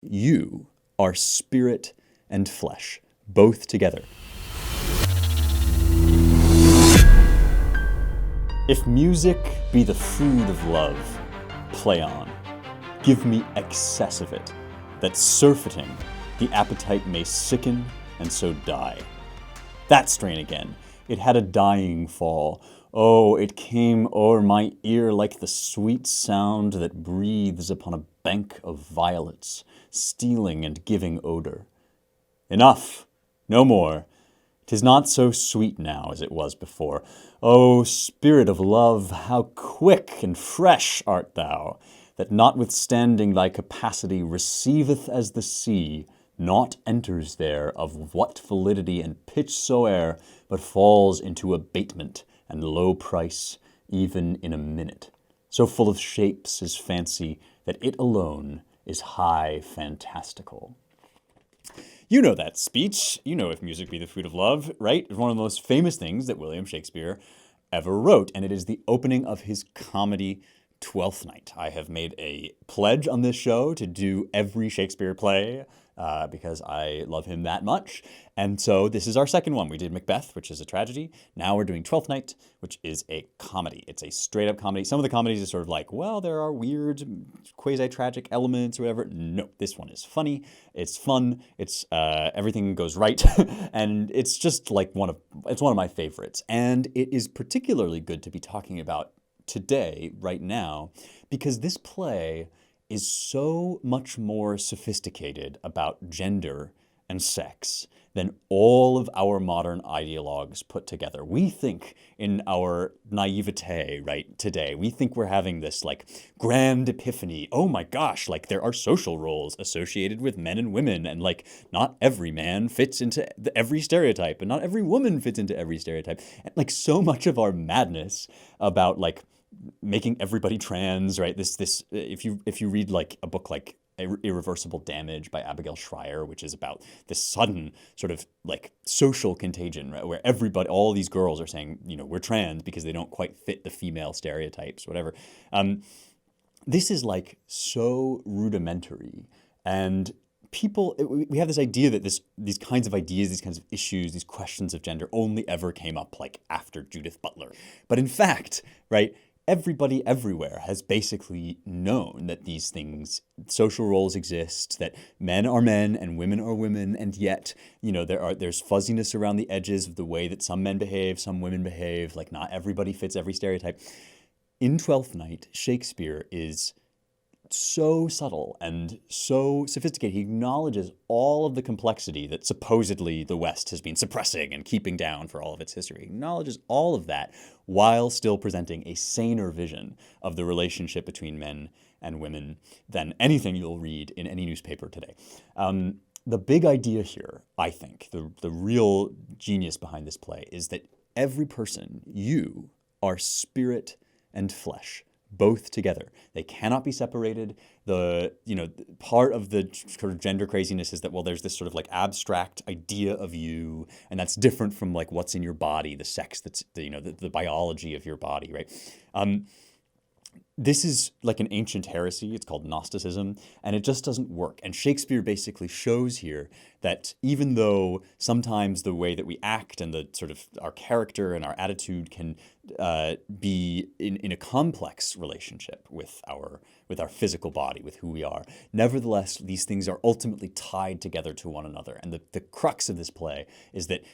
You are spirit and flesh, both together. If music be the food of love, play on. Give me excess of it, that surfeiting the appetite may sicken and so die. That strain again, it had a dying fall. Oh, it came o'er my ear like the sweet sound that breathes upon a bank of violets, stealing and giving odor. Enough, no more. 'Tis not so sweet now as it was before. O spirit of love, how quick and fresh art thou, that notwithstanding thy capacity receiveth as the sea, naught enters there of what validity and pitch soe'er, but falls into abatement and low price, even in a minute. So full of shapes is fancy, that it alone is high fantastical. You know that speech. You know If Music Be the Food of Love, right? It's one of the most famous things that William Shakespeare ever wrote, and it is the opening of his comedy, Twelfth Night. I have made a pledge on this show to do every Shakespeare play because I love him that much. And so this is our second one. We did Macbeth, which is a tragedy. Now we're doing Twelfth Night, which is a comedy. It's a straight up comedy. Some of the comedies are sort of like, well, there are weird quasi-tragic elements or whatever. No, this one is funny. It's fun. It's everything goes right. And it's just like one of my favorites. And it is particularly good to be talking about today, right now, because this play is so much more sophisticated about gender and sex than all of our modern ideologues put together. We think in our naivete, right, today, we think we're having this like grand epiphany. Oh my gosh, like there are social roles associated with men and women, and like not every man fits into every stereotype, and not every woman fits into every stereotype. And like so much of our madness about like making everybody trans, right? This if you read like a book like Irreversible Damage by Abigail Schreier, which is about this sudden sort of like social contagion, right? Where everybody, all these girls are saying, you know, we're trans because they don't quite fit the female stereotypes, whatever. This is like so rudimentary, and we have this idea that these kinds of ideas, these kinds of issues, these questions of gender only ever came up like after Judith Butler. But in fact, right, everybody everywhere has basically known that these things, social roles exist, that men are men and women are women, and yet, you know, there's fuzziness around the edges of the way that some men behave, some women behave, like not everybody fits every stereotype. In Twelfth Night, Shakespeare is so subtle and so sophisticated. He acknowledges all of the complexity that supposedly the West has been suppressing and keeping down for all of its history. He acknowledges all of that while still presenting a saner vision of the relationship between men and women than anything you'll read in any newspaper today. The big idea here, I think, the real genius behind this play is that every person, you, are spirit and flesh, both together. They cannot be separated. Part of the sort of gender craziness is that, well, there's this sort of like abstract idea of you, and that's different from like what's in your body, the sex that's, the biology of your body, right? This is like an ancient heresy. It's called Gnosticism, and it just doesn't work. And Shakespeare basically shows here that even though sometimes the way that we act and the sort of our character and our attitude can be in a complex relationship with our physical body, with who we are, nevertheless, these things are ultimately tied together to one another. And the crux of this play is that,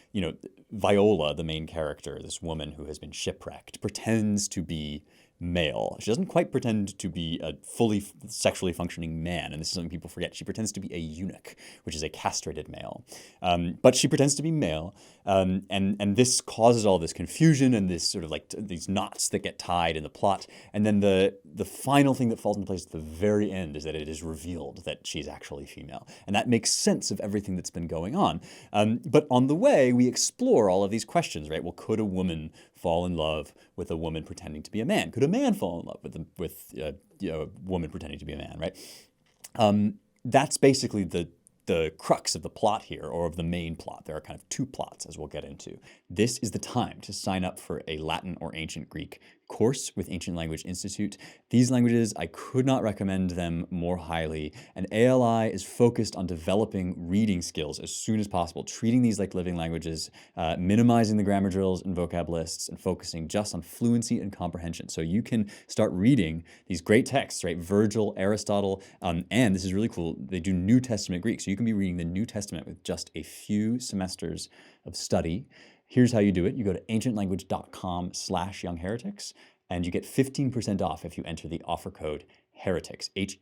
Viola, the main character, this woman who has been shipwrecked, pretends to be male. She doesn't quite pretend to be a fully sexually functioning man, and this is something people forget. She pretends to be a eunuch, which is a castrated male. But she pretends to be male, and this causes all this confusion and this sort of like these knots that get tied in the plot. And then the final thing that falls into place at the very end is that it is revealed that she's actually female, and that makes sense of everything that's been going on. But on the way, we explore all of these questions, right? Well, could a woman fall in love with a woman pretending to be a man? Could a man fall in love with a woman pretending to be a man, right? That's basically the crux of the plot here, or of the main plot. There are kind of two plots, as we'll get into. This is the time to sign up for a Latin or ancient Greek course with Ancient Language Institute. These languages, I could not recommend them more highly. And ALI is focused on developing reading skills as soon as possible, treating these like living languages, minimizing the grammar drills and vocab lists, and focusing just on fluency and comprehension. So you can start reading these great texts, right? Virgil, Aristotle, and this is really cool, they do New Testament Greek. So you can be reading the New Testament with just a few semesters of study. Here's how you do it. You go to ancientlanguage.com/youngheretics, and you get 15% off if you enter the offer code Heretics, Heretics,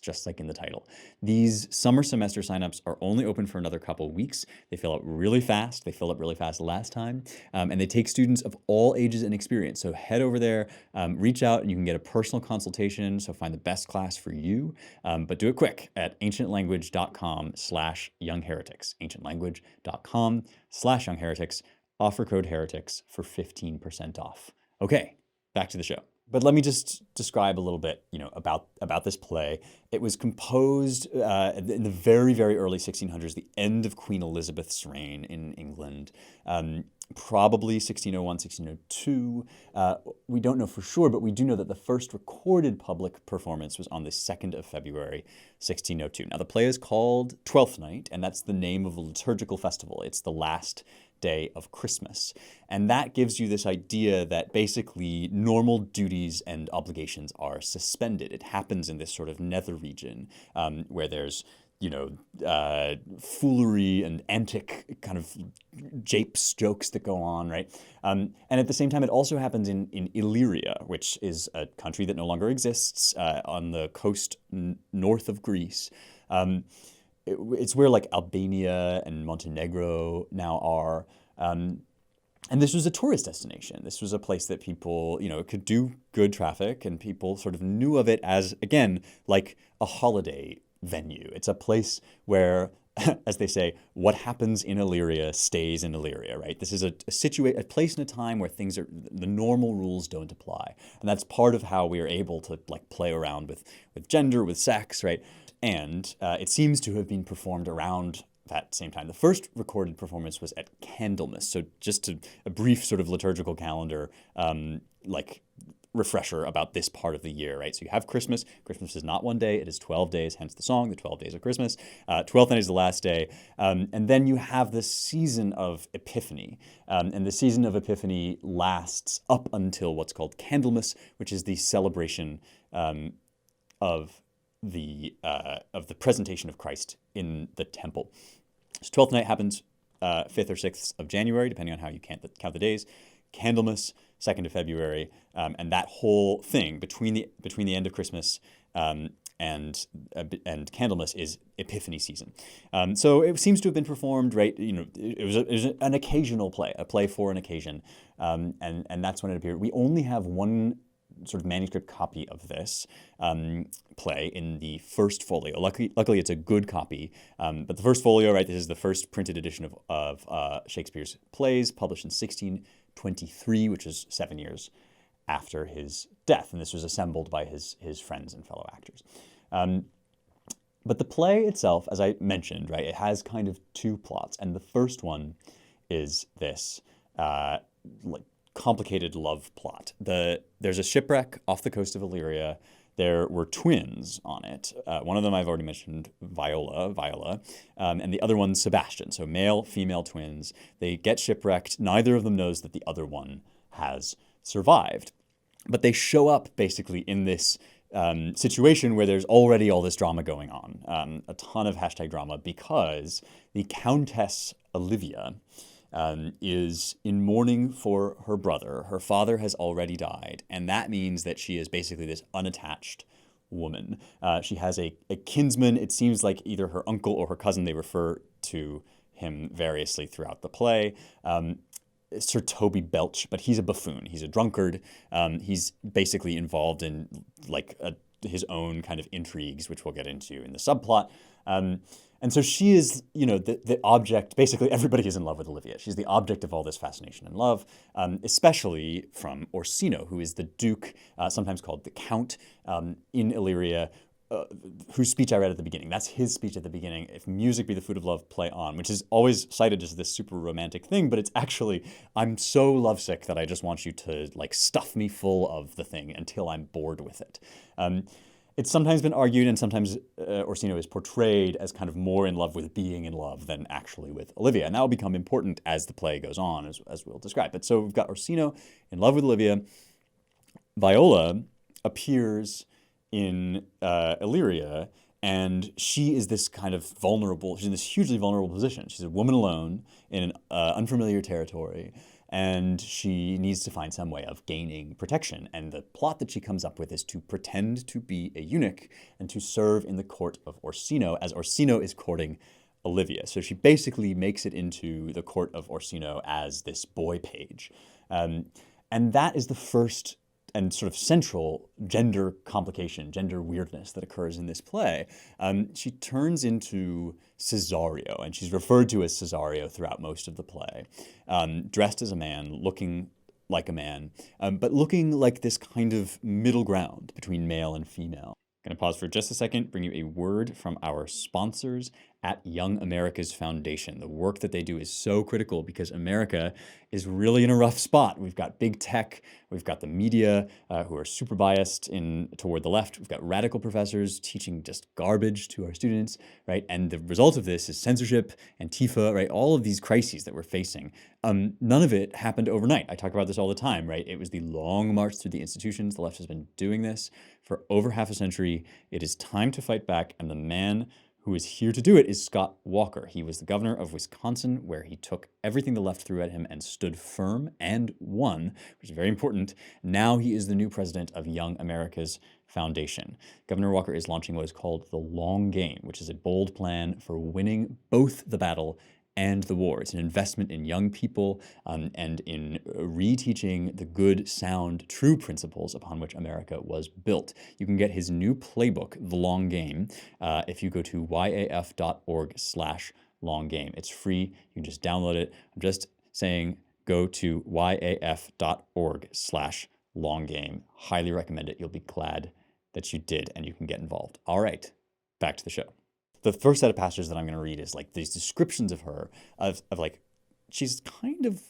just like in the title. These summer semester signups are only open for another couple of weeks. They fill up really fast. They filled up really fast last time. And they take students of all ages and experience. So head over there, reach out, and you can get a personal consultation. So find the best class for you. But do it quick at ancientlanguage.com/youngheretics, ancientlanguage.com/youngheretics, offer code Heretics for 15% off. Okay, back to the show. But let me just describe a little bit, about this play. It was composed in the very, very early 1600s, the end of Queen Elizabeth's reign in England, probably 1601, 1602. We don't know for sure, but we do know that the first recorded public performance was on the 2nd of February, 1602. Now, the play is called Twelfth Night, and that's the name of a liturgical festival. It's the last day of Christmas. And that gives you this idea that basically normal duties and obligations are suspended. It happens in this sort of nether region where there's, foolery and antic kind of japes, jokes that go on, right? And at the same time, it also happens in Illyria, which is a country that no longer exists on the coast north of Greece. It's where like Albania and Montenegro now are. And this was a tourist destination. This was a place that people, could do good traffic, and people sort of knew of it as, again, like a holiday venue. It's a place where, as they say, what happens in Illyria stays in Illyria, right? This is a place and a time where the normal rules don't apply. And that's part of how we are able to play around with gender, with sex, right? And it seems to have been performed around that same time. The first recorded performance was at Candlemas. So just a brief sort of liturgical calendar, refresher about this part of the year, right? So you have Christmas. Christmas is not one day, it is 12 days, hence the song, the 12 days of Christmas. 12th night is the last day. And then you have the season of Epiphany. And the season of Epiphany lasts up until what's called Candlemas, which is the celebration of the presentation of Christ in the temple. So 12th night happens 5th or 6th of January, depending on how you count the days. Candlemas, 2nd of February, and that whole thing between the end of Christmas and Candlemas is Epiphany season. So it seems to have been performed, right? It was an occasional play, a play for an occasion, and that's when it appeared. We only have one sort of manuscript copy of this play in the first folio. Luckily, it's a good copy. But the first folio, right? This is the first printed edition of Shakespeare's plays, published in 1623, which is 7 years after his death. And this was assembled by his friends and fellow actors. But the play itself, as I mentioned, right, it has kind of two plots. And the first one is this complicated love plot. There's a shipwreck off the coast of Illyria. There were twins on it. One of them I've already mentioned, Viola, and the other one, Sebastian. So male, female twins. They get shipwrecked. Neither of them knows that the other one has survived. But they show up basically in this situation where there's already all this drama going on, a ton of hashtag drama, because the Countess Olivia is in mourning for her brother. Her father has already died, and that means that she is basically this unattached woman. She has a kinsman. It seems like either her uncle or her cousin. They refer to him variously throughout the play. Sir Toby Belch, but he's a buffoon. He's a drunkard. He's basically involved in his own kind of intrigues, which we'll get into in the subplot. And so she is, the object. Basically, everybody is in love with Olivia. She's the object of all this fascination and love, especially from Orsino, who is the duke, sometimes called the count, in Illyria, whose speech I read at the beginning. That's his speech at the beginning. If music be the food of love, play on, which is always cited as this super romantic thing, but it's actually, I'm so lovesick that I just want you to like stuff me full of the thing until I'm bored with it. It's sometimes been argued, and sometimes Orsino is portrayed as kind of more in love with being in love than actually with Olivia. And that will become important as the play goes on, as we'll describe. But so we've got Orsino in love with Olivia. Viola appears in Illyria, and she is this kind of vulnerable, she's in this hugely vulnerable position. She's a woman alone in an unfamiliar territory, and she needs to find some way of gaining protection. And the plot that she comes up with is to pretend to be a eunuch and to serve in the court of Orsino as Orsino is courting Olivia. So she basically makes it into the court of Orsino as this boy page. And that is the first and sort of central gender complication, gender weirdness that occurs in this play. She turns into Cesario, and she's referred to as Cesario throughout most of the play, dressed as a man, looking like a man, but looking like this kind of middle ground between male and female. I'm going to pause for just a second, bring you a word from our sponsors at Young America's Foundation. The work that they do is so critical because America is really in a rough spot. We've got big tech, we've got the media who are super biased toward the left. We've got radical professors teaching just garbage to our students, right? And the result of this is censorship, Antifa, right? All of these crises that we're facing. None of it happened overnight. I talk about this all the time, right? It was the long march through the institutions. The left has been doing this for over half a century. It is time to fight back, and the man who is here to do it is Scott Walker. He was the governor of Wisconsin, where he took everything the left threw at him and stood firm and won, which is very important. Now he is the new president of Young America's Foundation. Governor Walker is launching what is called the Long Game, which is a bold plan for winning both the battle and the war. It's an investment in young people and in reteaching the good, sound, true principles upon which America was built. You can get his new playbook, The Long Game, if you go to yaf.org/long game. It's free. You can just download it. I'm just saying go to yaf.org/long game. Highly recommend it. You'll be glad that you did, and you can get involved. All right, back to the show. The first set of passages that I'm going to read is like these descriptions of her, of like, she's kind of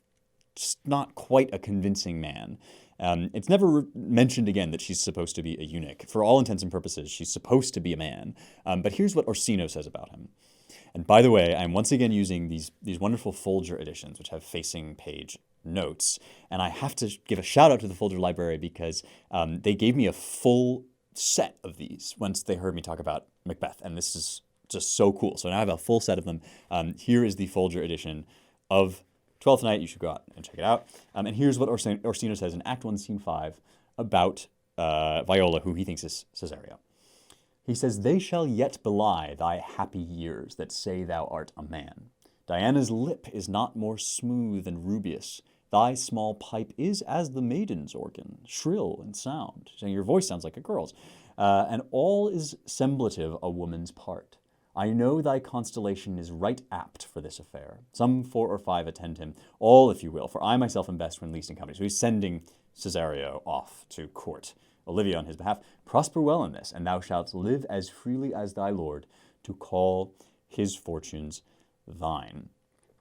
just not quite a convincing man. It's never mentioned again that she's supposed to be a eunuch. For all intents and purposes, she's supposed to be a man. But here's what Orsino says about him. And by the way, I'm once again using these wonderful Folger editions, which have facing page notes. And I have to give a shout out to the Folger library because they gave me a full set of these once they heard me talk about Macbeth. And this is just so cool. So now I have a full set of them. Here is the Folger edition of Twelfth Night. You should go out and check it out. And here's what Orsino says in Act 1, Scene 5 about Viola, who he thinks is Cesario. He says, "They shall yet belie thy happy years that say thou art a man. Diana's lip is not more smooth and rubious. Thy small pipe is as the maiden's organ, shrill and sound." Saying your voice sounds like a girl's. "And all is semblative a woman's part. I know thy constellation is right apt for this affair. Some 4 or 5 attend him, all if you will, for I myself am best when least in company." So he's sending Cesario off to court Olivia on his behalf. "Prosper well in this, and thou shalt live as freely as thy lord, to call his fortunes thine."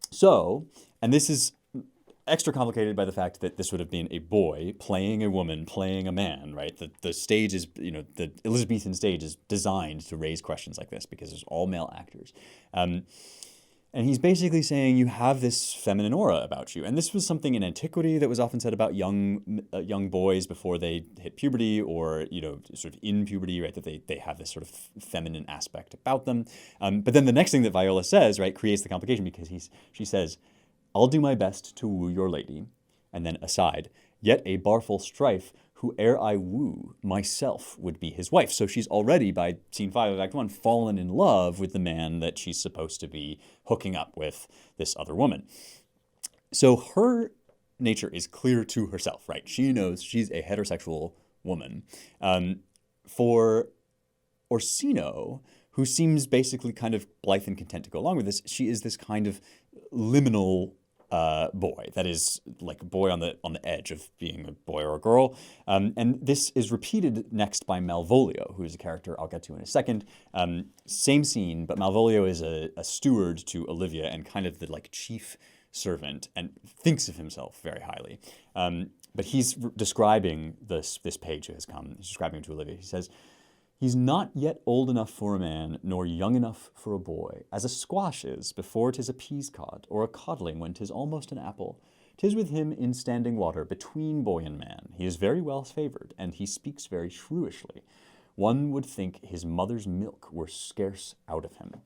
So, and this is extra complicated by the fact that this would have been a boy playing a woman, playing a man, right? The stage is, the Elizabethan stage is designed to raise questions like this because it's all male actors. And he's basically saying you have this feminine aura about you. And this was something in antiquity that was often said about young boys before they hit puberty or, sort of in puberty, right? That they have this sort of feminine aspect about them. But then the next thing that Viola says, right, creates the complication because she says, "I'll do my best to woo your lady," and then aside, "yet a barful strife, who ere I woo, myself would be his wife." So she's already, by Scene 5 of Act 1, fallen in love with the man that she's supposed to be hooking up with this other woman. So her nature is clear to herself, right? She knows she's a heterosexual woman. For Orsino, who seems basically kind of blithe and content to go along with this, she is this kind of liminal boy. That is like a boy on the edge of being a boy or a girl. And this is repeated next by Malvolio, who is a character I'll get to in a second. Same scene, but Malvolio is a steward to Olivia and kind of the like chief servant and thinks of himself very highly. But he's describing this page who has come. He's describing him to Olivia. He says, "He's not yet old enough for a man, nor young enough for a boy, as a squash is before 'tis a peas cod, or a codling when 'tis almost an apple. 'Tis with him in standing water, between boy and man. He is very well favoured, and he speaks very shrewishly. One would think his mother's milk were scarce out of him."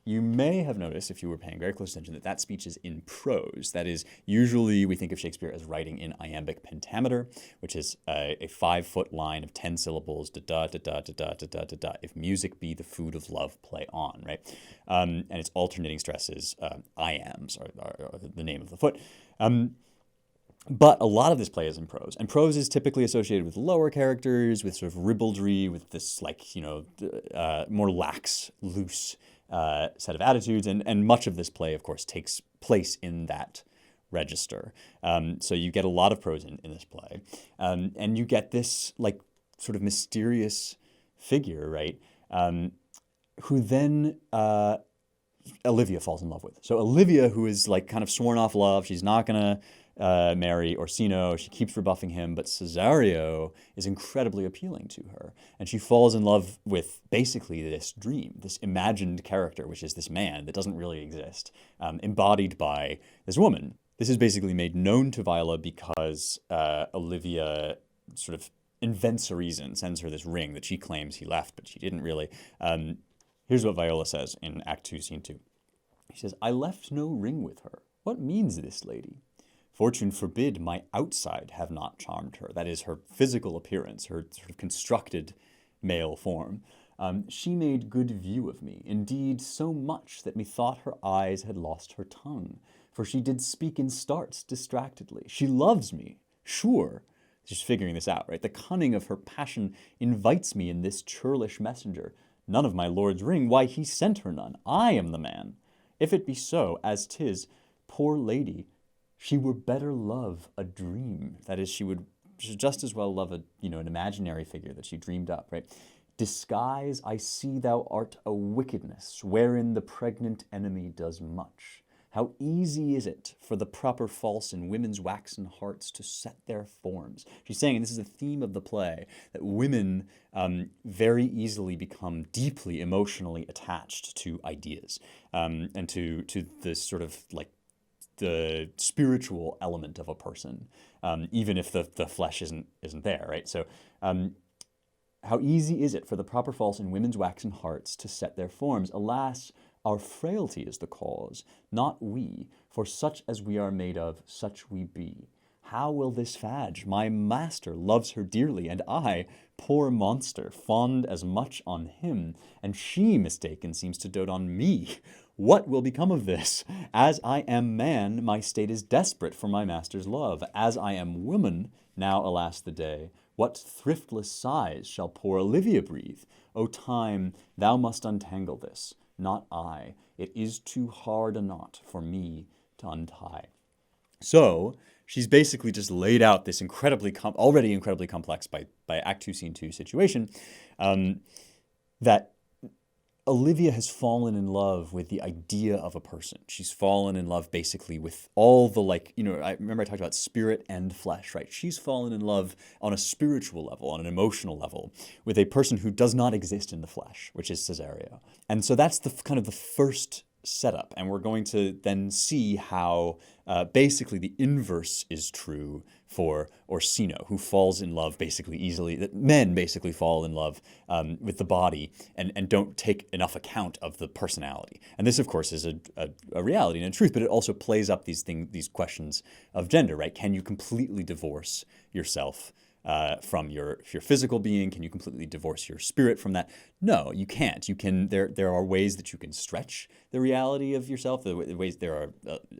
You may have noticed, if you were paying very close attention, that speech is in prose. That is, usually we think of Shakespeare as writing in iambic pentameter, which is a 5-foot line of 10 syllables, da-da, da-da, da-da, da-da, da-da. If music be the food of love, play on, right? And it's alternating stresses. Iams are the name of the foot. But a lot of this play is in prose, and prose is typically associated with lower characters, with sort of ribaldry, with this like, more lax, loose set of attitudes, and much of this play, of course, takes place in that register. So you get a lot of prose in this play, and you get this like sort of mysterious figure, right, who then Olivia falls in love with. So Olivia, who is like kind of sworn off love, she's not gonna marry Orsino. She keeps rebuffing him, but Cesario is incredibly appealing to her. And she falls in love with basically this dream, this imagined character, which is this man that doesn't really exist, embodied by this woman. This is basically made known to Viola because Olivia sort of invents a reason, sends her this ring that she claims he left, but she didn't really. Here's what Viola says in Act 2, Scene 2. She says, "I left no ring with her. What means this lady? Fortune forbid my outside have not charmed her." That is her physical appearance, her sort of constructed male form. "She made good view of me, indeed so much that methought her eyes had lost her tongue. For she did speak in starts distractedly. She loves me, sure." She's figuring this out, right? "The cunning of her passion invites me in this churlish messenger. None of my lord's ring, why he sent her none. I am the man. If it be so, as 'tis, poor lady, she were better love a dream." That is, she would just as well love an imaginary figure that she dreamed up, right? "Disguise, I see thou art a wickedness, wherein the pregnant enemy does much. How easy is it for the proper false in women's waxen hearts to set their forms." She's saying, and this is a theme of the play, that women very easily become deeply emotionally attached to ideas, and to this sort of like the spiritual element of a person, even if the flesh isn't there, right? So how easy is it for the proper false in women's waxen hearts to set their forms? Alas, our frailty is the cause, not we, for such as we are made of, such we be. How will this fadge? My master loves her dearly, and I, poor monster, fond as much on him, and she, mistaken, seems to dote on me. What will become of this? As I am man, my state is desperate for my master's love. As I am woman, now alas the day, what thriftless sighs shall poor Olivia breathe? O time, thou must untangle this, not I. It is too hard a knot for me to untie. So she's basically just laid out this already incredibly complex by Act 2, Scene 2 situation, that Olivia has fallen in love with the idea of a person. She's fallen in love basically with all the I remember I talked about spirit and flesh, right? She's fallen in love on a spiritual level, on an emotional level, with a person who does not exist in the flesh, which is Cesario. And so that's the kind of the first setup. And we're going to then see how basically the inverse is true for Orsino, who falls in love basically easily, that men basically fall in love with the body and don't take enough account of the personality. And this, of course, is a reality and a truth, but it also plays up these questions of gender, right? Can you completely divorce yourself from your physical being? Can you completely divorce your spirit from that? No, you can't. You can. There are ways that you can stretch the reality of yourself. There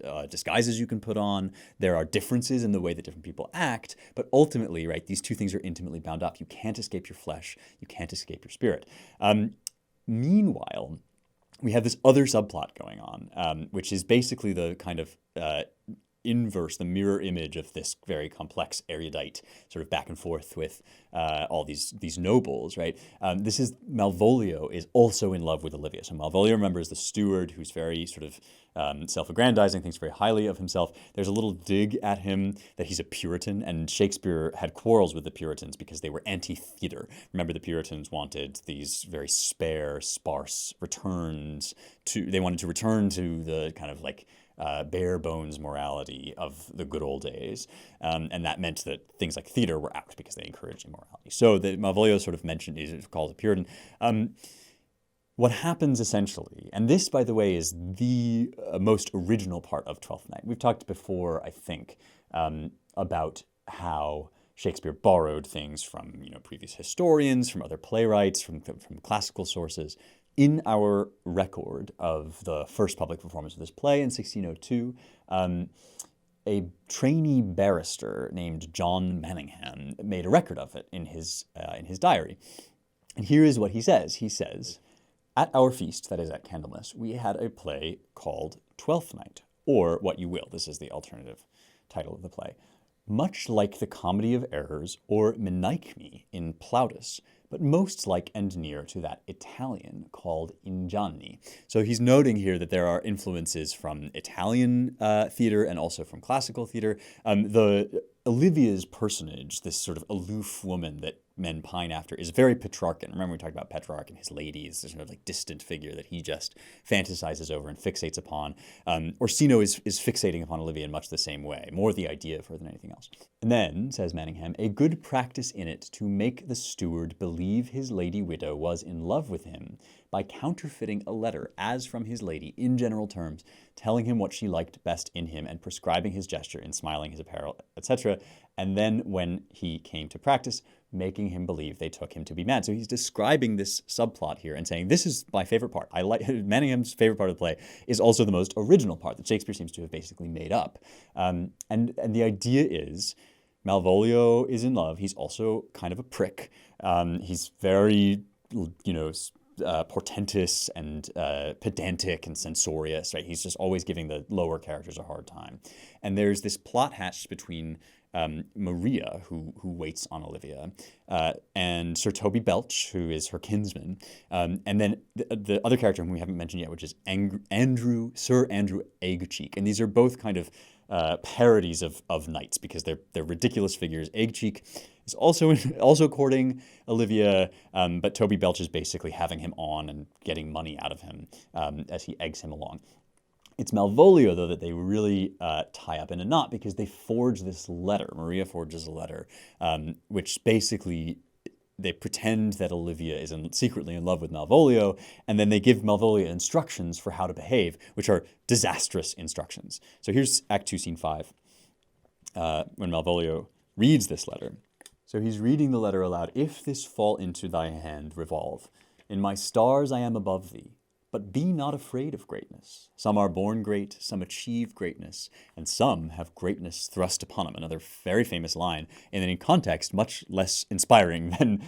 are disguises you can put on. There are differences in the way that different people act. But ultimately, right, these two things are intimately bound up. You can't escape your flesh. You can't escape your spirit. Meanwhile, we have this other subplot going on, which is basically the kind of inverse, the mirror image of this very complex erudite sort of back and forth with all these nobles, right? This is Malvolio is also in love with Olivia. So Malvolio, remember, is the steward who's very sort of self-aggrandizing, thinks very highly of himself. There's a little dig at him that he's a Puritan, and Shakespeare had quarrels with the Puritans because they were anti-theatre. Remember, the Puritans wanted these very spare, sparse returns they wanted to return to the kind of like bare bones morality of the good old days. And that meant that things like theater were out because they encouraged immorality. So the Malvolio sort of mentioned, is called a Puritan. What happens essentially, and this, by the way, is the most original part of Twelfth Night. We've talked before, I think, about how Shakespeare borrowed things from previous historians, from other playwrights, from classical sources. In our record of the first public performance of this play in 1602, a trainee barrister named John Manningham made a record of it in his diary. And here is what he says. He says, "At our feast, that is at Candlemas, we had a play called Twelfth Night, or What You Will." This is the alternative title of the play. "Much like the Comedy of Errors or Menechmi in Plautus, but most like and near to that Italian called Inganni." So he's noting here that there are influences from Italian theater and also from classical theater. Olivia's personage, this sort of aloof woman that men pine after, is very Petrarchan. Remember we talked about Petrarch and his ladies, this sort of like distant figure that he just fantasizes over and fixates upon. Orsino is fixating upon Olivia in much the same way, more the idea of her than anything else. And then, says Manningham, "a good practice in it to make the steward believe his lady widow was in love with him by counterfeiting a letter as from his lady in general terms, telling him what she liked best in him and prescribing his gesture in smiling his apparel, etc. And then when he came to practice, making him believe they took him to be mad." So he's describing this subplot here and saying, this is my favorite part. Manningham's favorite part of the play is also the most original part that Shakespeare seems to have basically made up. And the idea is Malvolio is in love. He's also kind of a prick. He's very, portentous and pedantic and censorious, right? He's just always giving the lower characters a hard time. And there's this plot hatched between Maria, who waits on Olivia, and Sir Toby Belch, who is her kinsman, and then the other character whom we haven't mentioned yet, which is Sir Andrew Eggcheek. And these are both kind of parodies of knights because they're ridiculous figures. Eggcheek is also courting Olivia, but Toby Belch is basically having him on and getting money out of him as he eggs him along. It's Malvolio, though, that they really tie up in a knot because they forge this letter. Maria forges a letter, which basically they pretend that Olivia is secretly in love with Malvolio, and then they give Malvolio instructions for how to behave, which are disastrous instructions. So here's Act 2, Scene 5, when Malvolio reads this letter. So he's reading the letter aloud. "If this fall into thy hand, revolve. In my stars I am above thee. But be not afraid of greatness. Some are born great, some achieve greatness, and some have greatness thrust upon them." Another very famous line, and then in context, much less inspiring than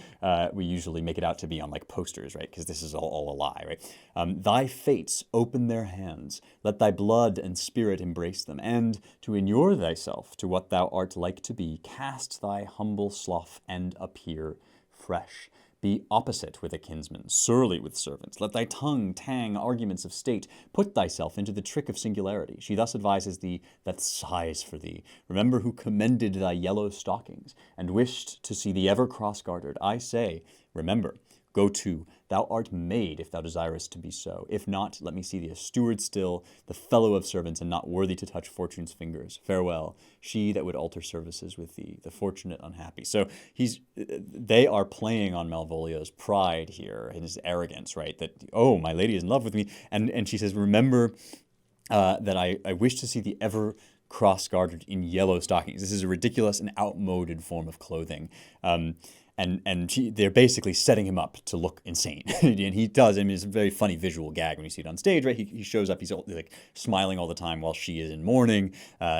we usually make it out to be on like posters, right? Because this is all a lie, right? "Thy fates open their hands. Let thy blood and spirit embrace them, and to inure thyself to what thou art like to be, cast thy humble slough and appear fresh. Be opposite with a kinsman, surly with servants. Let thy tongue tang arguments of state. Put thyself into the trick of singularity. She thus advises thee that sighs for thee. Remember who commended thy yellow stockings, and wished to see thee ever cross-gartered. I say, remember. Go to, thou art made if thou desirest to be so. If not, let me see thee a steward still, the fellow of servants, and not worthy to touch fortune's fingers. Farewell, she that would alter services with thee, the fortunate unhappy." So they are playing on Malvolio's pride here, and his arrogance, right? That, oh, my lady is in love with me. And she says, remember that I wish to see thee ever cross-gartered in yellow stockings. This is a ridiculous and outmoded form of clothing. They're basically setting him up to look insane. And he does. I mean, it's a very funny visual gag when you see it on stage, right? He shows up, he's like smiling all the time while she is in mourning.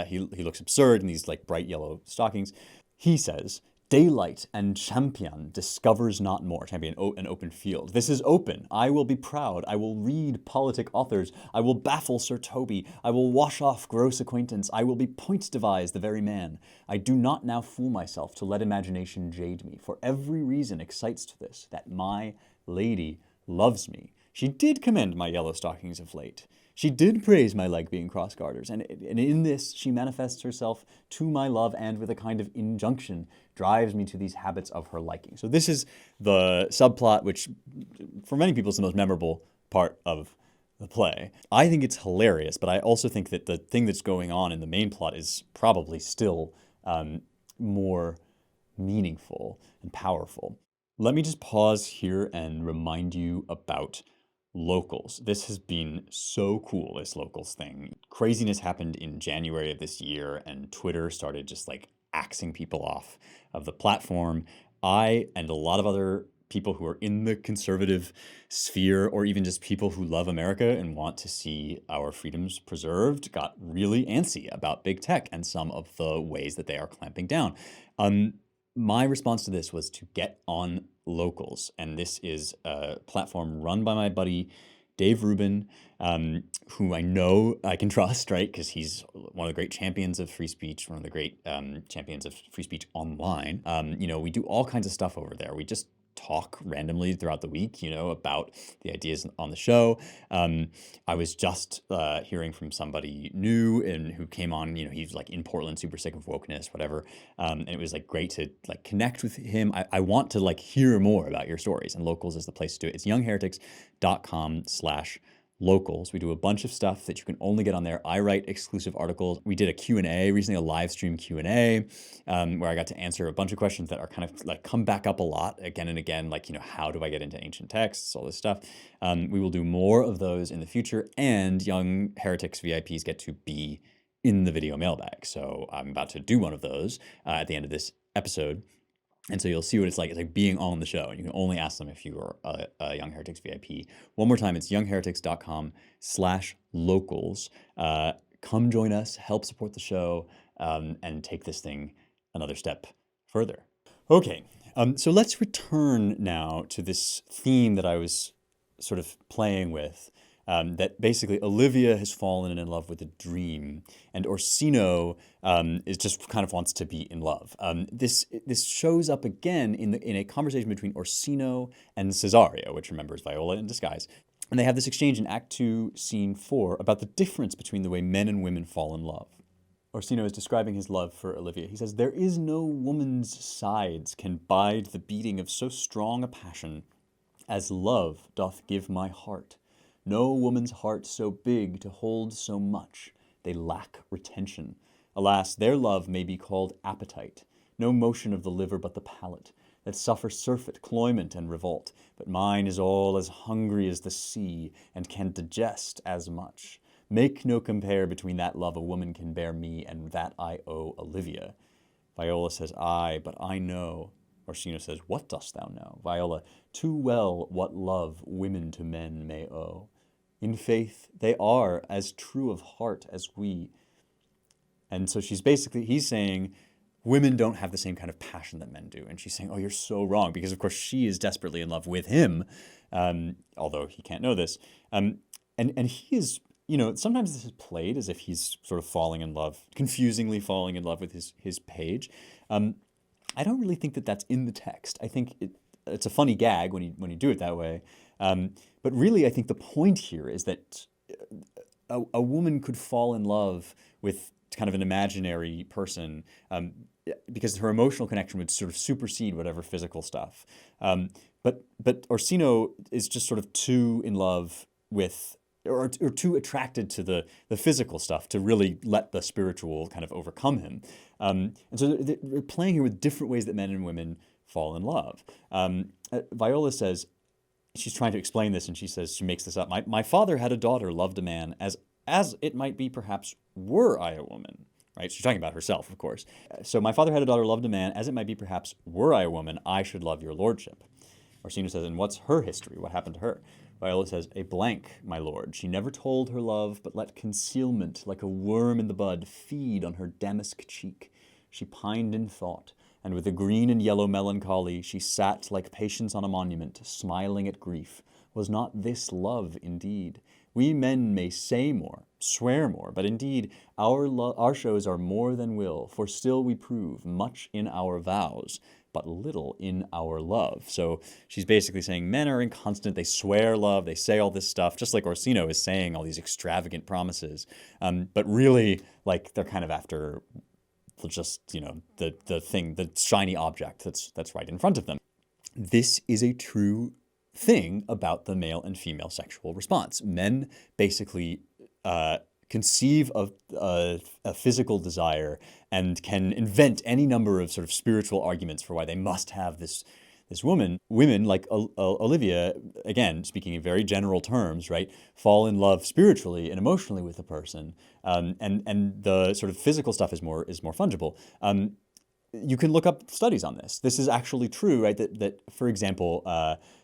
He looks absurd in these like bright yellow stockings. He says, Daylight and champion discovers not more. Champion, an open field. This is open. I will be proud. I will read politic authors. I will baffle Sir Toby. I will wash off gross acquaintance. I will be point devise the very man. I do not now fool myself to let imagination jade me, for every reason excites to this, that my lady loves me. She did commend my yellow stockings of late. She did praise my leg being cross-garters, and in this she manifests herself to my love, and with a kind of injunction drives me to these habits of her liking. So this is the subplot, which for many people is the most memorable part of the play. I think it's hilarious, but I also think that the thing that's going on in the main plot is probably still more meaningful and powerful. Let me just pause here and remind you about locals. This has been so cool, this locals thing. Craziness happened in January of this year, and Twitter started just like axing people off of the platform. I and a lot of other people who are in the conservative sphere, or even just people who love America and want to see our freedoms preserved, got really antsy about big tech and some of the ways that they are clamping down. My response to this was to get on Locals, and this is a platform run by my buddy Dave Rubin, who I know I can trust, right? Because he's one of the great champions of free speech, one of the great champions of free speech online. We do all kinds of stuff over there. We just talk randomly throughout the week, about the ideas on the show. I was just hearing from somebody new and who came on, he's like in Portland, super sick of wokeness, whatever. And it was like great to like connect with him. I want to like hear more about your stories, and Locals is the place to do it. It's youngheretics.com/locals. We do a bunch of stuff that you can only get on there. I write exclusive articles. We did a Q&A recently, a live stream Q&A, where I got to answer a bunch of questions that are kind of like come back up a lot again and again, like, how do I get into ancient texts, all this stuff. We will do more of those in the future, and Young Heretics VIPs get to be in the video mailbag. So I'm about to do one of those at the end of this episode. And so you'll see what it's like. It's like being on the show, and you can only ask them if you are a Young Heretics VIP. One more time, it's youngheretics.com/locals. Come join us, help support the show, and take this thing another step further. Okay, so let's return now to this theme that I was sort of playing with. That basically Olivia has fallen in love with a dream, and Orsino is just kind of wants to be in love. This shows up again in a conversation between Orsino and Cesario, which remembers Viola in disguise. And they have this exchange in Act 2, Scene 4, about the difference between the way men and women fall in love. Orsino is describing his love for Olivia. He says, "There is no woman's sides can bide the beating of so strong a passion as love doth give my heart. No woman's heart so big to hold so much. They lack retention. Alas, their love may be called appetite. No motion of the liver but the palate, that suffer surfeit, cloyment, and revolt. But mine is all as hungry as the sea, and can digest as much. Make no compare between that love a woman can bear me, and that I owe Olivia." Viola says, "Aye, but I know." Orsino says, "What dost thou know?" Viola, "Too well what love women to men may owe. In faith, they are as true of heart as we." And so he's saying, women don't have the same kind of passion that men do. And she's saying, oh, you're so wrong. Because, of course, she is desperately in love with him, although he can't know this. And he is, sometimes this is played as if he's sort of falling in love, confusingly falling in love with his page. I don't really think that that's in the text. I think it's a funny gag when you do it that way. But really, I think the point here is that a woman could fall in love with kind of an imaginary person because her emotional connection would sort of supersede whatever physical stuff. But Orsino is just sort of too in love with, or too attracted to the physical stuff to really let the spiritual kind of overcome him. And so we're playing here with different ways that men and women fall in love. Viola says, she's trying to explain this, and she makes this up. My father had a daughter, loved a man, as it might be perhaps were I a woman. Right? She's talking about herself, of course. So my father had a daughter, loved a man, as it might be perhaps were I a woman, I should love your lordship. Orsino says, and what's her history? What happened to her? Viola says, a blank, my lord. She never told her love, but let concealment, like a worm in the bud, feed on her damask cheek. She pined in thought, and with a green and yellow melancholy she sat like patience on a monument, smiling at grief. Was not this love indeed? We men may say more, swear more, but indeed our shows are more than will, for still we prove much in our vows, but little in our love. So she's basically saying men are inconstant, they swear love, they say all this stuff, just like Orsino is saying all these extravagant promises, but really, like, they're kind of after just, the thing, the shiny object that's right in front of them. This is a true thing about the male and female sexual response. Men basically conceive of a physical desire and can invent any number of sort of spiritual arguments for why they must have this woman. Women, like Olivia, again, speaking in very general terms, right, fall in love spiritually and emotionally with a person, and the sort of physical stuff is more fungible. You can look up studies on this. This is actually true, right? That for example,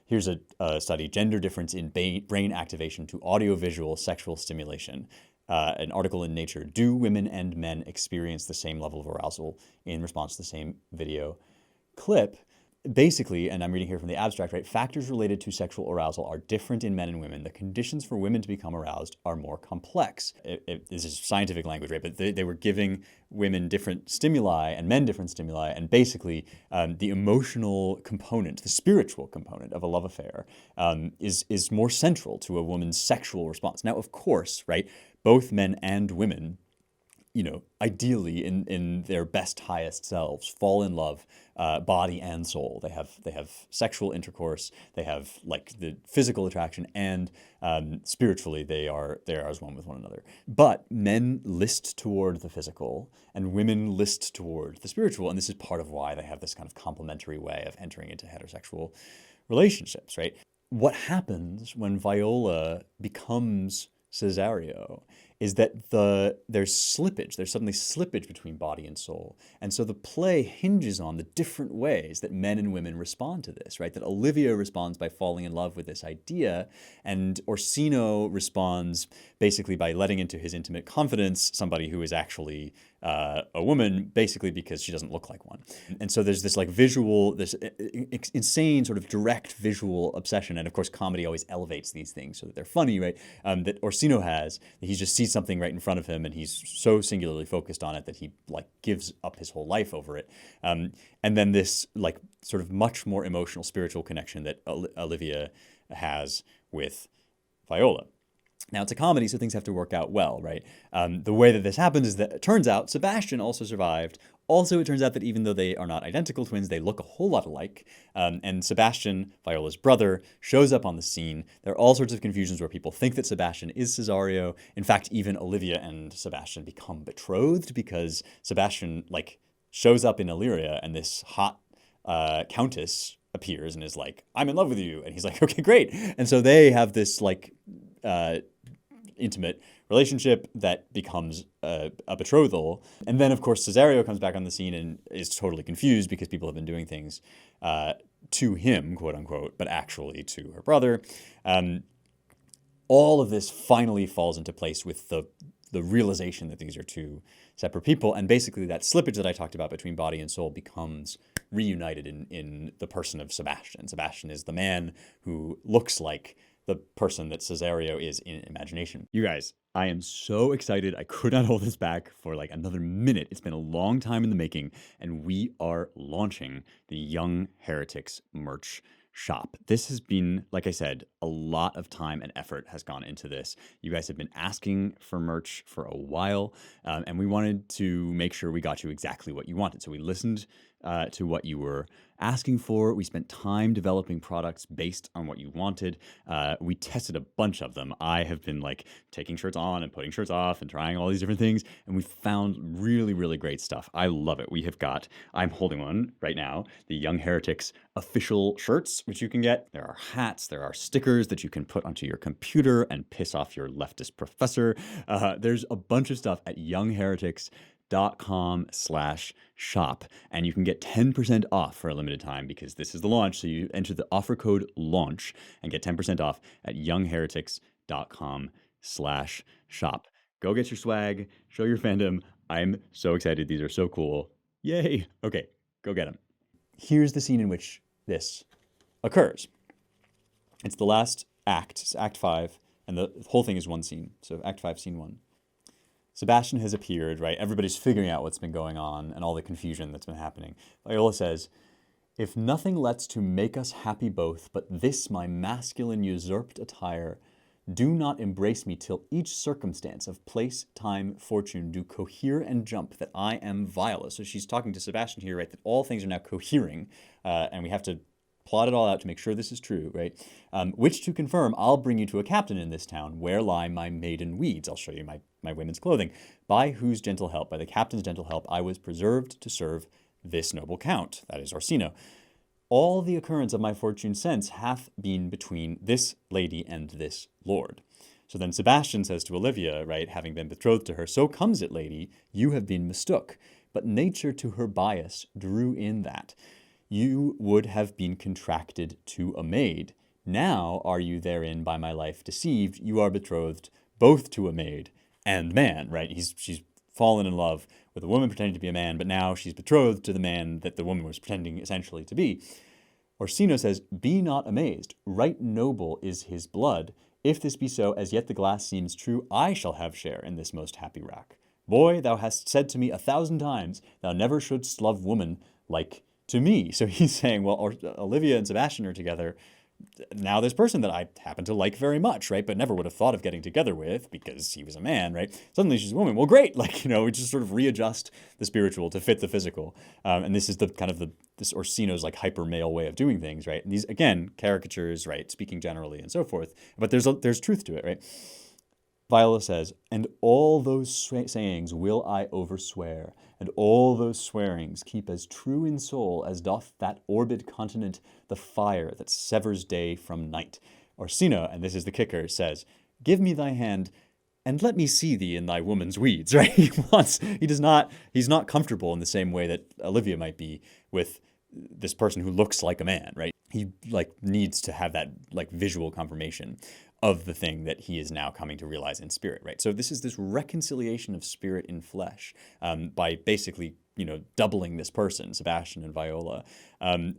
here's a study: gender difference in brain activation to audiovisual sexual stimulation. An article in Nature. Do women and men experience the same level of arousal in response to the same video clip? Basically, and I'm reading here from the abstract, right, factors related to sexual arousal are different in men and women. The conditions for women to become aroused are more complex. This is scientific language, right? But they were giving women different stimuli and men different stimuli, and basically the emotional component, the spiritual component of a love affair is more central to a woman's sexual response. Now, of course, right, both men and women, ideally in their best, highest selves, fall in love, body and soul. They have sexual intercourse. They have like the physical attraction, and spiritually they are as one with one another. But men list toward the physical, and women list toward the spiritual, and this is part of why they have this kind of complementary way of entering into heterosexual relationships. Right? What happens when Viola becomes Cesario is that there's slippage. There's suddenly slippage between body and soul. And so the play hinges on the different ways that men and women respond to this, right? That Olivia responds by falling in love with this idea, and Orsino responds basically by letting into his intimate confidence somebody who is actually a woman, basically because she doesn't look like one. And so there's this like visual, this insane sort of direct visual obsession. And of course, comedy always elevates these things so that they're funny, right? That Orsino has, that he just sees something right in front of him and he's so singularly focused on it that he like gives up his whole life over it. And then this like sort of much more emotional spiritual connection that Olivia has with Viola. Now, it's a comedy, so things have to work out well, right? The way that this happens is that it turns out Sebastian also survived. Also, it turns out that even though they are not identical twins, they look a whole lot alike. And Sebastian, Viola's brother, shows up on the scene. There are all sorts of confusions where people think that Sebastian is Cesario. In fact, even Olivia and Sebastian become betrothed because Sebastian, like, shows up in Illyria, and this hot countess appears and is like, I'm in love with you. And he's like, okay, great. And so they have this, like, intimate relationship that becomes a betrothal. And then, of course, Cesario comes back on the scene and is totally confused because people have been doing things to him, quote unquote, but actually to her brother. All of this finally falls into place with the realization that these are two separate people. And basically that slippage that I talked about between body and soul becomes reunited in the person of Sebastian. Sebastian is the man who looks like the person that Cesario is in imagination. You guys, I am so excited. I could not hold this back for like another minute. It's been a long time in the making, and we are launching the Young Heretics merch shop. This has been, like I said, a lot of time and effort has gone into this. You guys have been asking for merch for a while, and we wanted to make sure we got you exactly what you wanted. So we listened to what you were asking for. We spent time developing products based on what you wanted. We tested a bunch of them. I have been like taking shirts on and putting shirts off and trying all these different things, and we found really, really great stuff. I love it. We have got, I'm holding one right now, the Young Heretics official shirts, which you can get. There are hats, there are stickers that you can put onto your computer and piss off your leftist professor. There's a bunch of stuff at youngheretics.com/shop, and you can get 10% off for a limited time because this is the launch. So you enter the offer code launch and get 10% off at youngheretics.com/shop. Go get your swag, show your fandom. I'm so excited. These are so cool. Yay. Okay, Go get him. Here's the scene in which this occurs. It's the last act, it's Act 5, and the whole thing is one scene. So Act 5, Scene 1. Sebastian has appeared, right? Everybody's figuring out what's been going on and all the confusion that's been happening. Viola says, "If nothing lets to make us happy both, but this my masculine usurped attire, do not embrace me till each circumstance of place, time, fortune do cohere and jump that I am Viola." So she's talking to Sebastian here, right? That all things are now cohering, and we have to plot it all out to make sure this is true, right? Which to confirm, I'll bring you to a captain in this town, where lie my maiden weeds. I'll show you my women's clothing. By whose gentle help, by the captain's gentle help, I was preserved to serve this noble count, that is Orsino. All the occurrence of my fortune since hath been between this lady and this lord. So then Sebastian says to Olivia, right, having been betrothed to her, "So comes it, lady, you have been mistook, but nature to her bias drew in that. You would have been contracted to a maid. Now are you therein by my life deceived. You are betrothed both to a maid and man," right? She's fallen in love with a woman pretending to be a man, but now she's betrothed to the man that the woman was pretending essentially to be. Orsino says, "Be not amazed. Right noble is his blood. If this be so, as yet the glass seems true, I shall have share in this most happy rack. Boy, thou hast said to me 1,000 times, thou never shouldst love woman like to me." So he's saying, well, Olivia and Sebastian are together. Now this person that I happen to like very much, right, but never would have thought of getting together with because he was a man, right? Suddenly she's a woman. Well, great. Like, we just sort of readjust the spiritual to fit the physical. And this is the kind of this Orsino's like hyper male way of doing things, right? And these, again, caricatures, right, speaking generally and so forth. But there's truth to it, right? Viola says, "And all those sayings will I overswear, and all those swearings keep as true in soul as doth that orbed continent the fire that severs day from night." Orsino, and this is the kicker, says, "Give me thy hand, and let me see thee in thy woman's weeds," right? He's not comfortable in the same way that Olivia might be with this person who looks like a man, right? He needs to have that visual confirmation of the thing that he is now coming to realize in spirit, right? So this is this reconciliation of spirit in flesh by basically, doubling this person, Sebastian and Viola,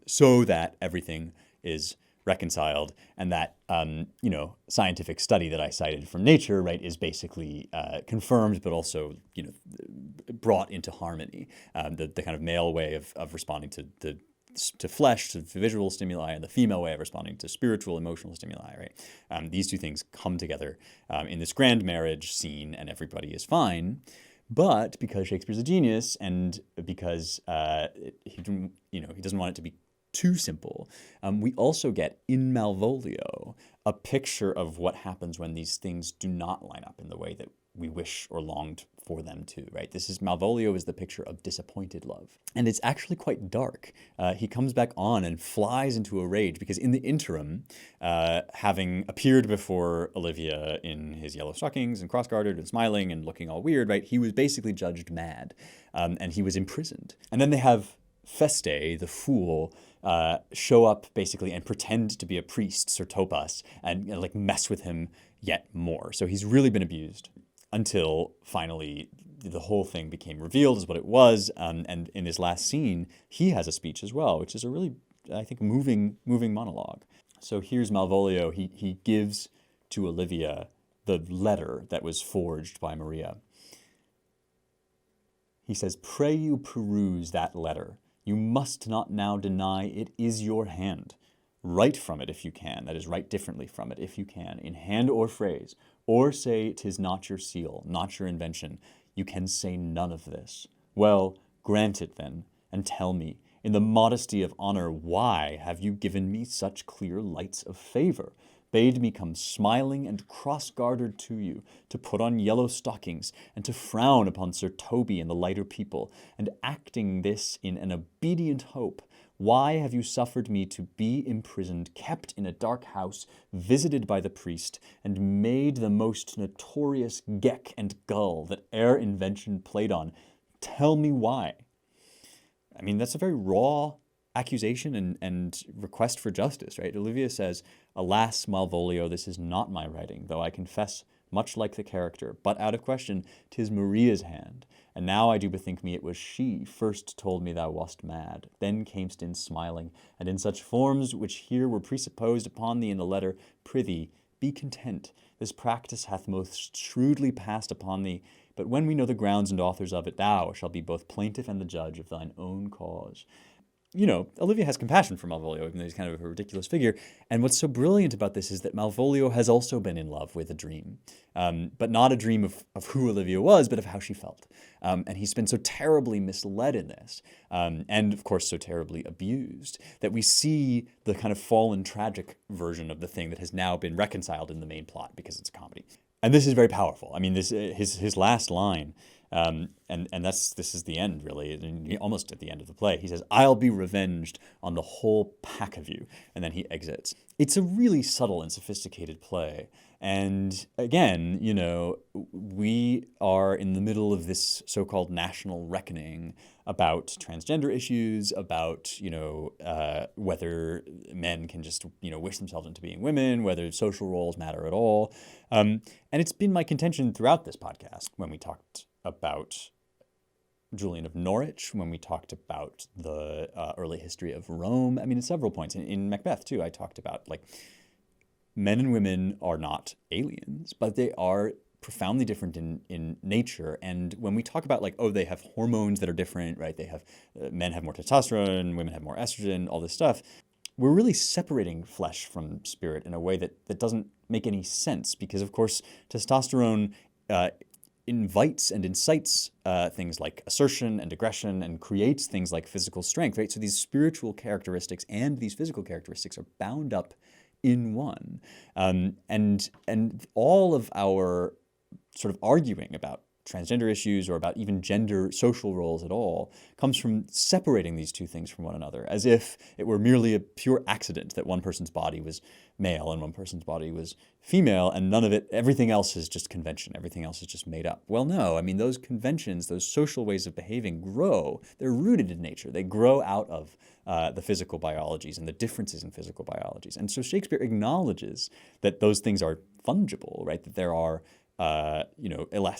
so that everything is reconciled, and that scientific study that I cited from nature, right, is basically confirmed, but also brought into harmony. The kind of male way of responding to flesh, to visual stimuli, and the female way of responding to spiritual, emotional stimuli, right? These two things come together in this grand marriage scene, and everybody is fine. But because Shakespeare's a genius, and because he doesn't want it to be too simple, we also get in Malvolio a picture of what happens when these things do not line up in the way that we wish or longed for them to, right? Malvolio is the picture of disappointed love. And it's actually quite dark. He comes back on and flies into a rage because in the interim, having appeared before Olivia in his yellow stockings and cross-gartered and smiling and looking all weird, right? He was basically judged mad, and he was imprisoned. And then they have Feste, the fool, show up basically and pretend to be a priest, Sir Topas, and mess with him yet more. So he's really been abused until finally the whole thing became revealed as what it was. And in his last scene, he has a speech as well, which is a really, I think, moving monologue. So here's Malvolio. He gives to Olivia the letter that was forged by Maria. He says, "Pray you peruse that letter. You must not now deny it is your hand. Write from it if you can, that is, write differently from it if you can, in hand or phrase, or say 'tis not your seal, not your invention. You can say none of this. Well, grant it then, and tell me, in the modesty of honor, why have you given me such clear lights of favor, bade me come smiling and cross-gartered to you, to put on yellow stockings, and to frown upon Sir Toby and the lighter people, and acting this in an obedient hope, why have you suffered me to be imprisoned, kept in a dark house, visited by the priest, and made the most notorious geck and gull that e'er invention played on? Tell me why." I mean, that's a very raw accusation and request for justice, right? Olivia says, "Alas, Malvolio, this is not my writing, though I confess much like the character, but out of question, 'tis Maria's hand. And now I do bethink me it was she first told me thou wast mad. Then camest in smiling, and in such forms which here were presupposed upon thee in the letter. Prithee, be content. This practice hath most shrewdly passed upon thee. But when we know the grounds and authors of it, thou shalt be both plaintiff and the judge of thine own cause." Olivia has compassion for Malvolio, even though he's kind of a ridiculous figure. And what's so brilliant about this is that Malvolio has also been in love with a dream, but not a dream of who Olivia was, but of how she felt. And he's been so terribly misled in this, and of course so terribly abused, that we see the kind of fallen tragic version of the thing that has now been reconciled in the main plot because it's a comedy. And this is very powerful. I mean, his last line, this is the end, really, almost at the end of the play. He says, "I'll be revenged on the whole pack of you," and then he exits. It's a really subtle and sophisticated play. And again, we are in the middle of this so-called national reckoning about transgender issues, about, whether men can just, wish themselves into being women, whether social roles matter at all. And it's been my contention throughout this podcast when we talked about Julian of Norwich, when we talked about the early history of Rome. I mean, at several points. In Macbeth, too, I talked about, men and women are not aliens, but they are profoundly different in nature. And when we talk about, they have hormones that are different, right? They have, men have more testosterone, women have more estrogen, all this stuff. We're really separating flesh from spirit in a way that doesn't make any sense because, of course, testosterone invites and incites things like assertion and aggression and creates things like physical strength, right? So these spiritual characteristics and these physical characteristics are bound up in one. And all of our sort of arguing about transgender issues or about even gender social roles at all comes from separating these two things from one another, as if it were merely a pure accident that one person's body was male and one person's body was female, and none of it, everything else is just convention, everything else is just made up. Well, no, I mean, those conventions, those social ways of behaving grow, they're rooted in nature, they grow out of the physical biologies and the differences in physical biologies. And so Shakespeare acknowledges that those things are fungible, right? That there are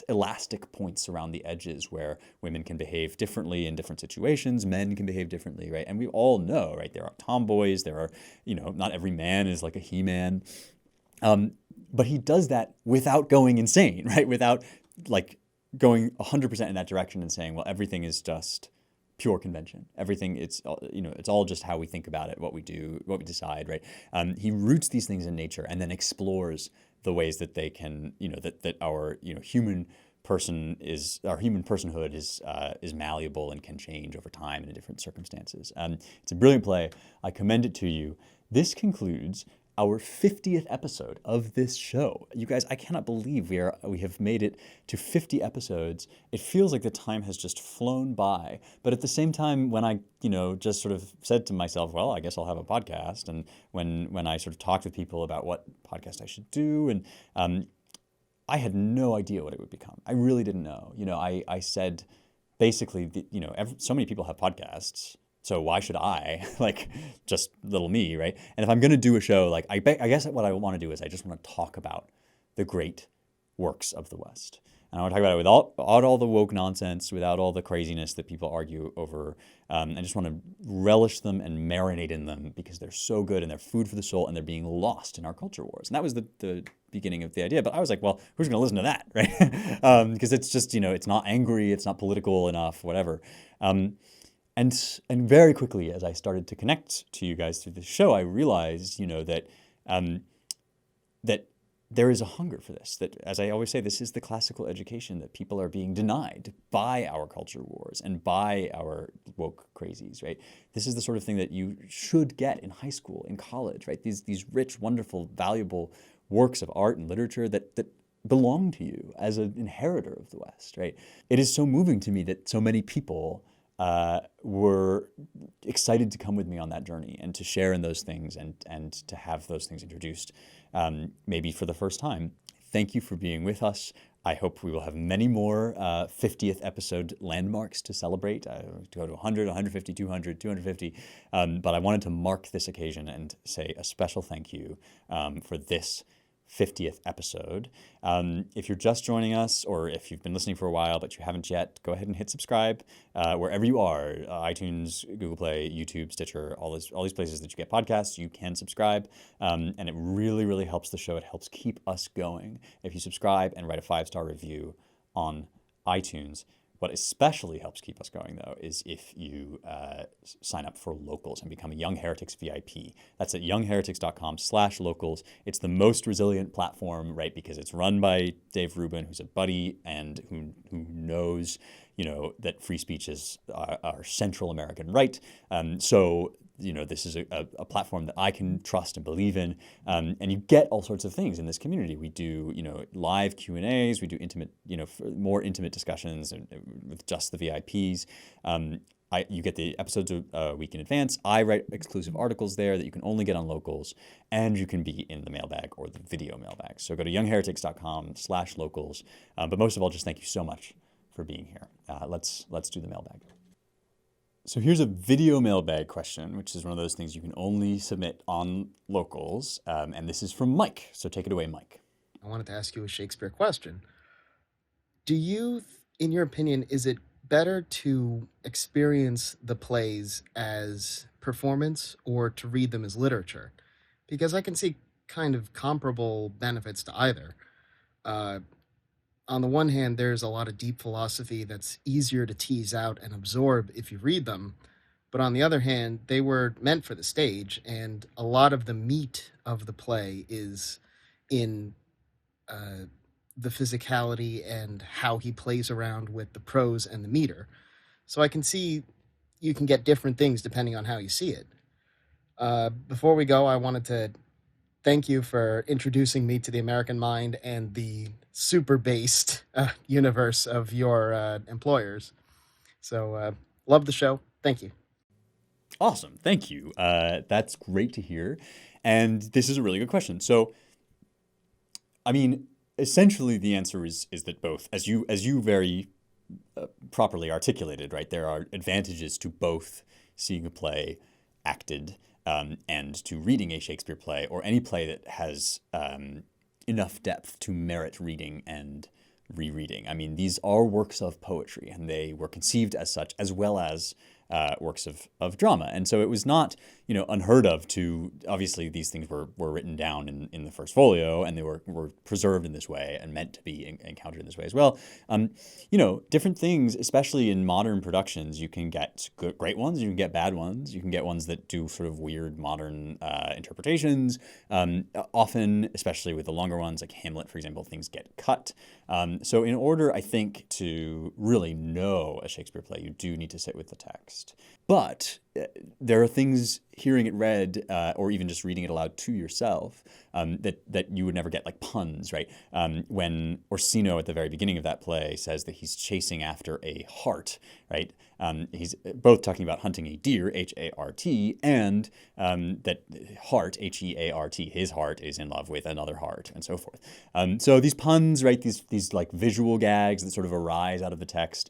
elastic points around the edges where women can behave differently in different situations, men can behave differently, right? And we all know, right, there are tomboys, there are, not every man is like a he-man. But he does that without going insane, right? Without going 100% in that direction and saying, well, everything is just pure convention. Everything, it's all just how we think about it, what we do, what we decide, right? He roots these things in nature and then explores the ways that they can, that our, human personhood is malleable and can change over time and in different circumstances. It's a brilliant play. I commend it to you. This concludes our 50th episode of this show. You guys, I cannot believe we have made it to 50 episodes. It feels like the time has just flown by. But at the same time, when I, just sort of said to myself, well, I guess I'll have a podcast. And when I sort of talked with people about what podcast I should do, and I had no idea what it would become. I really didn't know. I said basically, so many people have podcasts. So why should I, just little me, right? And if I'm going to do a show, I guess what I want to do is I just want to talk about the great works of the West. And I want to talk about it without all the woke nonsense, without all the craziness that people argue over. I just want to relish them and marinate in them because they're so good and they're food for the soul and they're being lost in our culture wars. And that was the beginning of the idea. But I was like, well, who's going to listen to that, right? Because it's just, it's not angry, it's not political enough, whatever. And very quickly, as I started to connect to you guys through the show, I realized, that that there is a hunger for this. That, as I always say, this is the classical education that people are being denied by our culture wars and by our woke crazies, right? This is the sort of thing that you should get in high school, in college, right? These rich, wonderful, valuable works of art and literature that belong to you as an inheritor of the West, right? It is so moving to me that so many people were excited to come with me on that journey and to share in those things and to have those things introduced, maybe for the first time. thank you for being with us. I hope we will have many more 50th episode landmarks to celebrate, to go to 100, 150, 200, 250. But I wanted to mark this occasion and say a special thank you for this 50th episode. If you're just joining us, or if you've been listening for a while but you haven't yet, go ahead and hit subscribe wherever you are. iTunes, Google Play, YouTube, Stitcher, all these places that you get podcasts, you can subscribe. And it really, really helps the show. It helps keep us going if you subscribe and write a 5-star review on iTunes. What especially helps keep us going, though, is if you sign up for Locals and become a Young Heretics VIP. That's at youngheretics.com/locals. It's the most resilient platform, right? Because it's run by Dave Rubin, who's a buddy and who knows, that free speech is our Central American right. So this is a platform that I can trust and believe in, and you get all sorts of things in this community. We do, live Q&As, we do intimate, more intimate discussions with just the VIPs. You get the episodes a week in advance. I write exclusive articles there that you can only get on Locals, and you can be in the mailbag or the video mailbag. So go to youngheretics.com/locals. But most of all, just thank you so much for being here. Let's do the mailbag. So here's a video mailbag question, which is one of those things you can only submit on Locals. And this is from Mike. So take it away, Mike. I wanted to ask you a Shakespeare question. Do you, in your opinion, is it better to experience the plays as performance or to read them as literature? Because I can see kind of comparable benefits to either. On the one hand, there's a lot of deep philosophy that's easier to tease out and absorb if you read them. But on the other hand, they were meant for the stage, and a lot of the meat of the play is in the physicality and how he plays around with the prose and the meter. So I can see you can get different things depending on how you see it. Before we go, I wanted to thank you for introducing me to the American mind and the super-based universe of your employers. So love the show. Thank you. Awesome. Thank you. That's great to hear. And this is a really good question. So, essentially the answer is that both, as you very properly articulated, right? There are advantages to both seeing a play acted and to reading a Shakespeare play, or any play that has enough depth to merit reading and rereading. These are works of poetry, and they were conceived as such, as well as works of drama. And so it was not, unheard of to, obviously these things were written down in the first folio, and they were preserved in this way and meant to be encountered in this way as well. Different things, especially in modern productions, you can get great ones, you can get bad ones, you can get ones that do sort of weird modern interpretations. Often, especially with the longer ones, like Hamlet, for example, things get cut. So in order, I think, to really know a Shakespeare play, you do need to sit with the text. But there are things, hearing it read, or even just reading it aloud to yourself, that you would never get, like puns, right? When Orsino at the very beginning of that play says that he's chasing after a hart, right? He's both talking about hunting a deer, H-A-R-T, and that hart, H-E-A-R-T, his heart is in love with another heart, and so forth. So these puns, right? These like visual gags that sort of arise out of the text,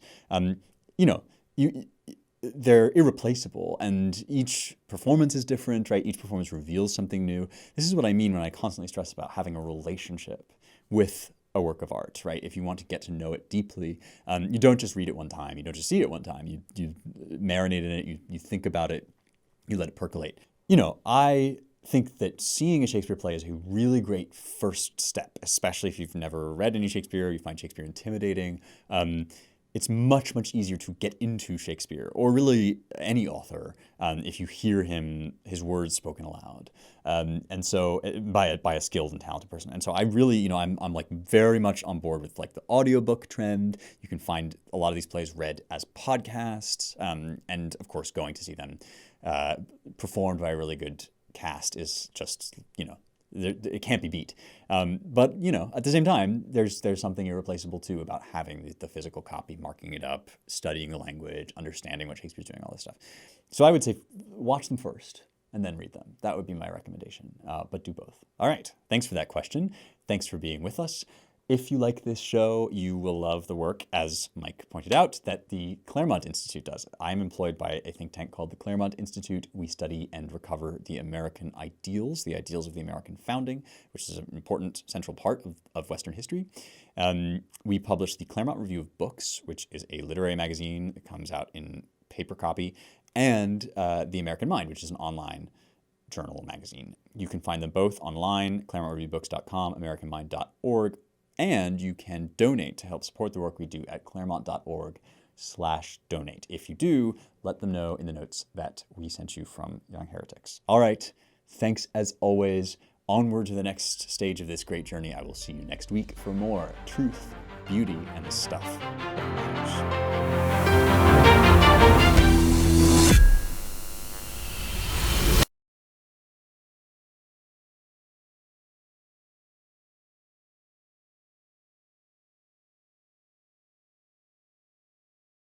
they're irreplaceable, and each performance is different, right? Each performance reveals something new. This is what I mean when I constantly stress about having a relationship with a work of art, right? If you want to get to know it deeply, you don't just read it one time, you don't just see it one time, you marinate in it, you think about it, you let it percolate. I think that seeing a Shakespeare play is a really great first step, especially if you've never read any Shakespeare, you find Shakespeare intimidating. It's much, much easier to get into Shakespeare, or really any author, if you hear his words spoken aloud. And so by a skilled and talented person. And so I really, I'm like very much on board with like the audiobook trend. You can find a lot of these plays read as podcasts, and of course going to see them performed by a really good cast is just, it can't be beat. But, at the same time, there's something irreplaceable, too, about having the physical copy, marking it up, studying the language, understanding what Shakespeare's doing, all this stuff. So I would say watch them first. and then read them. That would be my recommendation, but do both. All right, thanks for that question. Thanks for being with us. If you like this show, you will love the work, as Mike pointed out, that the Claremont Institute does. I'm employed by a think tank called the Claremont Institute. We study and recover the American ideals, the ideals of the American founding, which is an important central part of Western history. We publish the Claremont Review of Books, which is a literary magazine that comes out in paper copy, and The American Mind, which is an online journal magazine. You can find them both online, ClaremontReviewBooks.com, AmericanMind.org, and you can donate to help support the work we do at claremont.org/donate. If you do, let them know in the notes that we sent you from Young Heretics. All right, thanks as always. Onward to the next stage of this great journey. I will see you next week for more truth, beauty, and the stuff that matters.